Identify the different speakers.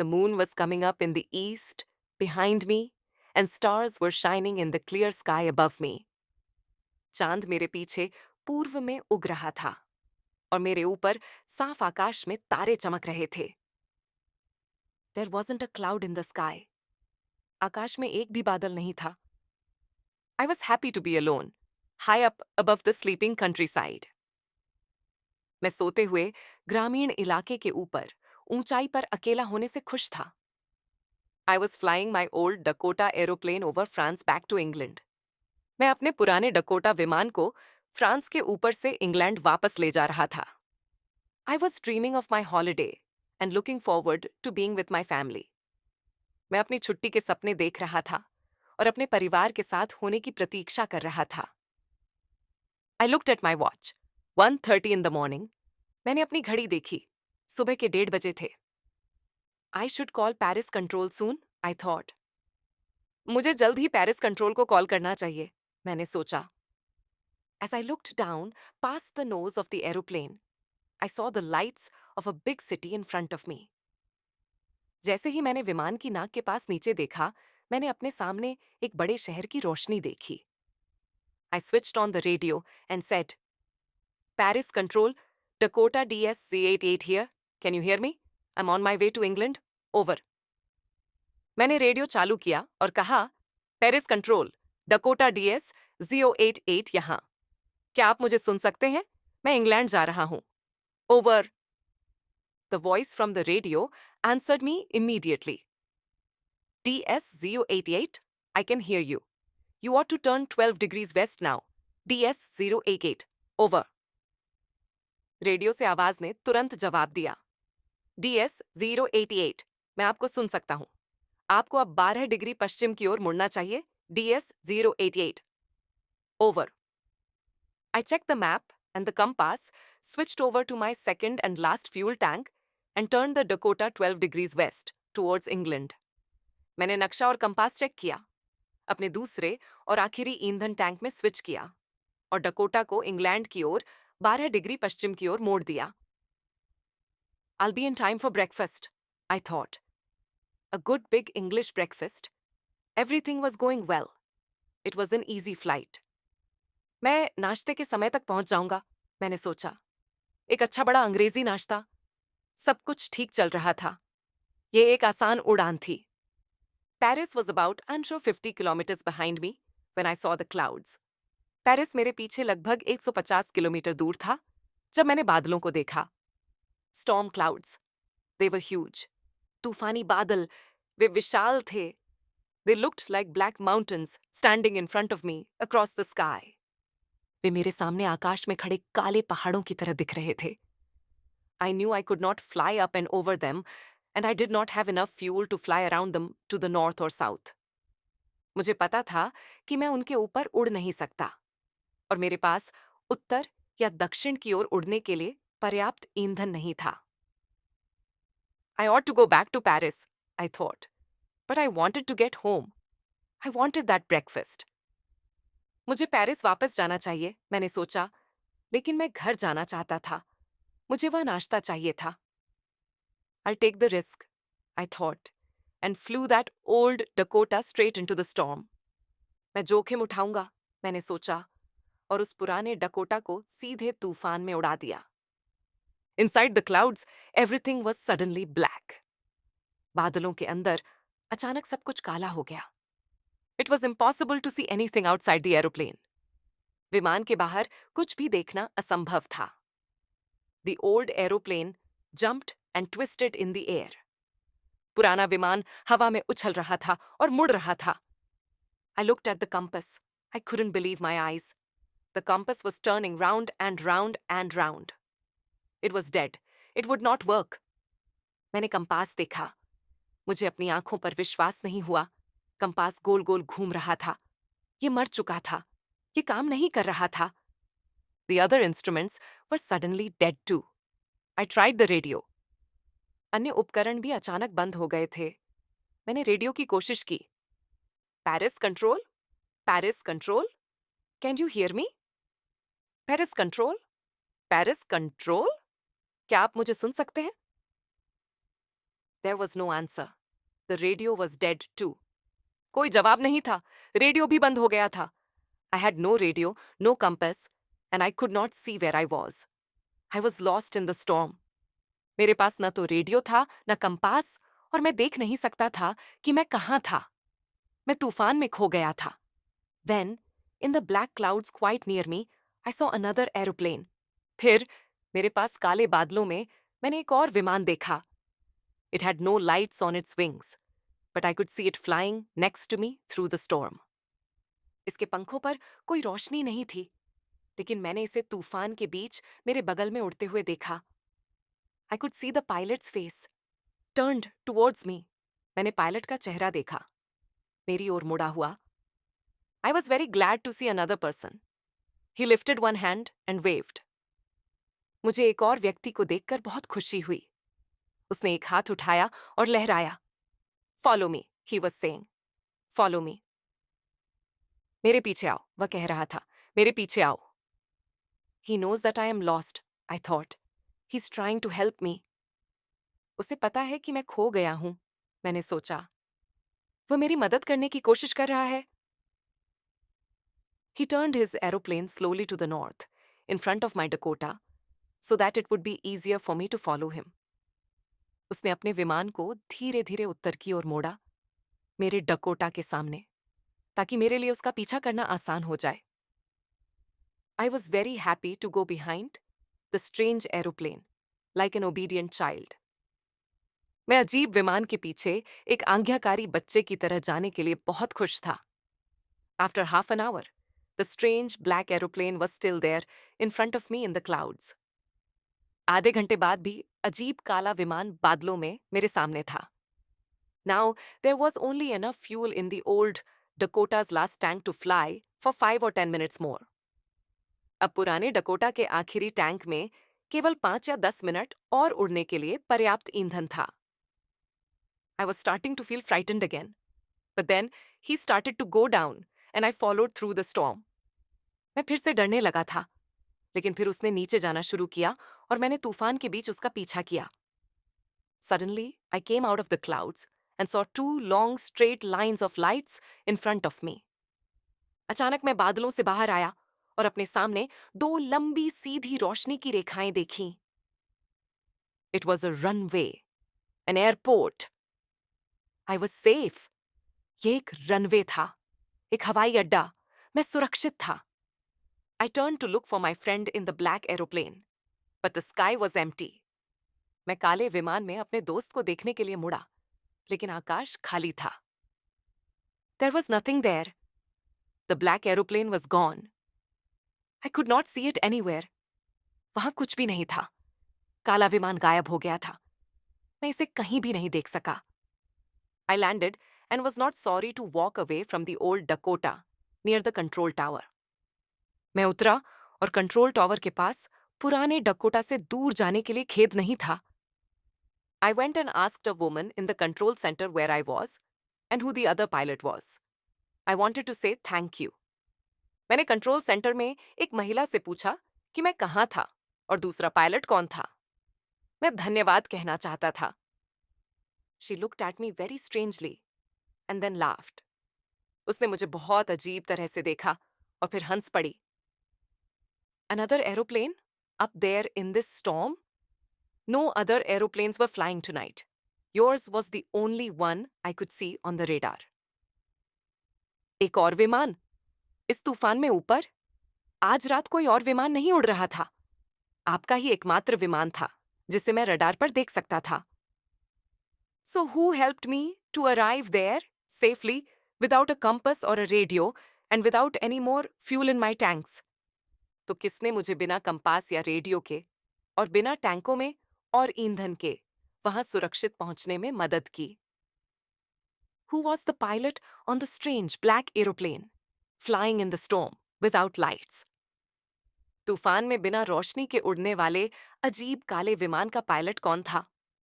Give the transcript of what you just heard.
Speaker 1: The moon was coming up in the east, behind me, and stars were shining in the clear sky above me. चांद मेरे पीछे पूर्व में उग रहा था और मेरे ऊपर साफ आकाश में तारे चमक रहे थे. There wasn't a cloud in the sky. आकाश में एक भी बादल नहीं था. I was happy to be alone, high up above the sleeping countryside. मैं सोते हुए ग्रामीण इलाके के ऊपर ऊंचाई पर अकेला होने से खुश था. I was flying my old Dakota aeroplane over France back to England. मैं अपने पुराने डकोटा विमान को फ्रांस के ऊपर से इंग्लैंड वापस ले जा रहा था. I was dreaming of my holiday and looking forward to being with my family. मैं अपनी छुट्टी के सपने देख रहा था और अपने परिवार के साथ होने की प्रतीक्षा कर रहा था. I looked at my watch. 1:30 in the morning. मैंने अपनी घड़ी देखी. सुबह के 1:30 बजे थे. I should call Paris Control soon, I thought. मुझे जल्द ही पेरिस कंट्रोल को कॉल करना चाहिए, मैंने सोचा. As I looked down past the nose of the aeroplane, I saw the lights of a big city in front of me. जैसे ही मैंने विमान की नाक के पास नीचे देखा, मैंने अपने सामने एक बड़े शहर की रोशनी देखी. I switched on the radio and said, Paris Control, Dakota DS-Z88 here. Can you hear me? I'm on my way to England. Over. मैंने रेडियो चालू किया और कहा, पेरिस कंट्रोल, डकोटा DS 088 यहाँ. क्या आप मुझे सुन सकते हैं? मैं इंग्लैंड जा रहा हूँ. Over. The voice from the radio answered me immediately. DS 088, I can hear you. You ought to turn 12 degrees west now. DS 088. Over. Radio से आवाज ने तुरंत जवाब दिया. DS 088, मैं आपको सुन सकता हूँ. आपको अब 12 डिग्री पश्चिम की ओर मुड़ना चाहिए. DS 088. Over. I checked the map and the compass, switched over to my second and last fuel tank, and turned the Dakota 12 degrees west towards England. मैंने नक्शा और कंपास चेक किया, अपने दूसरे और आखिरी ईंधन टैंक में स्विच किया और डकोटा को इंग्लैंड की ओर 12 डिग्री पश्चिम की ओर मोड़ दिया. I'll be in time for breakfast, I thought. A good big English breakfast. Everything was going well. It was an easy flight. मैं नाश्ते के समय तक पहुंच जाऊंगा, मैंने सोचा. एक अच्छा बड़ा अंग्रेजी नाश्ता. सब कुछ ठीक चल रहा था. ये एक आसान उड़ान थी. Paris was about 150 kilometers behind me when I saw the clouds. Paris मेरे पीछे लगभग 150 किलोमीटर दूर था जब मैंने बादलों को देखा. Storm clouds. They were huge. तूफानी बादल, वे विशाल थे. They looked like black mountains standing in front of me across the sky. वे मेरे सामने आकाश में खड़े काले पहाड़ों की तरह दिख रहे थे. I knew I could not fly up and over them, and I did not have enough fuel to fly around them to the north or south. मुझे पता था कि मैं उनके ऊपर उड़ नहीं सकता और मेरे पास उत्तर या दक्षिण की ओर उड़ने के लिए पर्याप्त ईंधन नहीं था. I ought to go back to Paris, I thought, but I wanted to get home. I wanted that breakfast. मुझे पेरिस वापस जाना चाहिए, मैंने सोचा, लेकिन मैं घर जाना चाहता था. मुझे वह नाश्ता चाहिए था. I'll take the risk, I thought, and flew that old Dakota straight into the storm. मैं जोखिम उठाऊंगा, मैंने सोचा, और उस पुराने डकोटा को सीधे तूफान में उड़ा दिया. Inside the clouds, everything was suddenly black. बादलों के अंदर अचानक सब कुछ काला हो गया. It was impossible to see anything outside the aeroplane. विमान के बाहर कुछ भी देखना असंभव था. The old aeroplane jumped and twisted in the air. पुराना विमान हवा में उछल रहा था और मुड़ रहा था. I looked at the compass. I couldn't believe my eyes. The compass was turning round and round and round. It was dead. It would not work. मैंने कंपास देखा. मुझे अपनी आंखों पर विश्वास नहीं हुआ. कंपास गोल गोल घूम रहा था. ये मर चुका था. ये काम नहीं कर रहा था. The other instruments were suddenly dead too. I tried the radio. अन्य उपकरण भी अचानक बंद हो गए थे. मैंने रेडियो की कोशिश की. Paris Control? Paris Control? Can you hear me? Paris Control? Paris Control? क्या आप मुझे सुन सकते हैं? There was no answer. The radio was dead too. कोई जवाब नहीं था. रेडियो भी बंद हो गया था. I had no radio, no compass, and I could not see where I was. I was lost in the storm. मेरे पास न तो रेडियो था, न कंपास, और मैं देख नहीं सकता था कि मैं कहाँ था. मैं तूफान में खो गया था. Then, in the black clouds quite near me, I saw another aeroplane. फिर, मेरे पास काले बादलों में, मैंने एक और विमान देखा. It had no lights on its wings, but I could see it flying next to me through the storm. इसके पंखों पर कोई रोशनी नहीं थी, लेकिन मैंने इसे तूफान के बीच मेरे बगल में उड़ते हुए देखा. I could see the pilot's face, turned towards me. मैंने पायलट का चेहरा देखा. मेरी ओर मुड़ा हुआ. I was very glad to see another person. He lifted one hand and waved. मुझे एक और व्यक्ति को देखकर बहुत खुशी हुई. उसने एक हाथ उठाया और लहराया. Follow me, he was saying. Follow me. मेरे पीछे आओ, वह कह रहा था. मेरे पीछे आओ. He knows that I am lost, I thought. He's trying to help me. उसे पता है कि मैं खो गया हूं, मैंने सोचा. वह मेरी मदद करने की कोशिश कर रहा है. He turned his aeroplane slowly to the north, in front of my Dakota, so that it would be easier for me to follow him. उसने अपने विमान को धीरे-धीरे उत्तर की ओर मोड़ा, मेरे डकोटा के सामने, ताकि मेरे लिए उसका पीछा करना आसान हो जाए. I was very happy to go behind the strange aeroplane, like an obedient child. मैं अजीब विमान के पीछे एक आज्ञाकारी बच्चे की तरह जाने के लिए बहुत खुश था. After half an hour, the strange black aeroplane was still there in front of me in the clouds. आधे घंटे बाद भी अजीब काला विमान बादलों में मेरे सामने था. Now, there was only enough fuel in the old Dakota's last tank to fly for 5 or 10 minutes more. अब पुराने डकोटा के आखिरी टैंक में केवल 5 या 10 मिनट और उड़ने के लिए पर्याप्त ईंधन था. I was starting to feel frightened again. But then he started to go down and I followed through the storm. मैं फिर से डरने लगा था, लेकिन फिर उसने नीचे जाना शुरू किया और मैंने तूफान के बीच उसका पीछा किया. Suddenly, I came out of the clouds and saw 2 long straight lines of lights in front of me. अचानक मैं बादलों से बाहर आया और अपने सामने 2 लंबी सीधी रोशनी की रेखाएं देखीं. It was a runway, an airport. I was safe. ये एक रनवे था, एक हवाई अड्डा. मैं सुरक्षित था. I turned to look for my friend in the black aeroplane, but the sky was empty. मैं काले विमान में अपने दोस्त को देखने के लिए मुड़ा, लेकिन आकाश खाली था. There was nothing there. The black aeroplane was gone. I could not see it anywhere. वहां कुछ भी नहीं था. काला विमान गायब हो गया था. मैं इसे कहीं भी नहीं देख सका. I landed and was not sorry to walk away from the old Dakota near the control tower. मैं उतरा और कंट्रोल टावर के पास पुराने डकोटा से दूर जाने के लिए खेद नहीं था. I went and asked a woman in the control center where I was and who the other pilot was. I wanted to say thank you. मैंने कंट्रोल सेंटर में एक महिला से पूछा कि मैं कहाँ था और दूसरा पायलट कौन था. मैं धन्यवाद कहना चाहता था. She looked at me very strangely and then laughed. उसने मुझे बहुत अजीब तरह से देखा और फिर हंस पड़ी. Another aeroplane up there in this storm? No other aeroplanes were flying tonight. Yours was the only one I could see on the radar. एक और विमान? इस तूफान में ऊपर? आज रात कोई और विमान नहीं उड़ रहा था. आपका ही एकमात्र विमान था, जिसे मैं रडार पर देख सकता था. So who helped me to arrive there safely without a compass or a radio and without any more fuel in my tanks? तो किसने मुझे बिना कंपास या रेडियो के और बिना टैंकों में और ईंधन के वहां सुरक्षित पहुंचने में मदद की? Who was the pilot on the strange black aeroplane flying in the storm without lights? तूफान में बिना रोशनी के उड़ने वाले अजीब काले विमान का पायलट कौन था?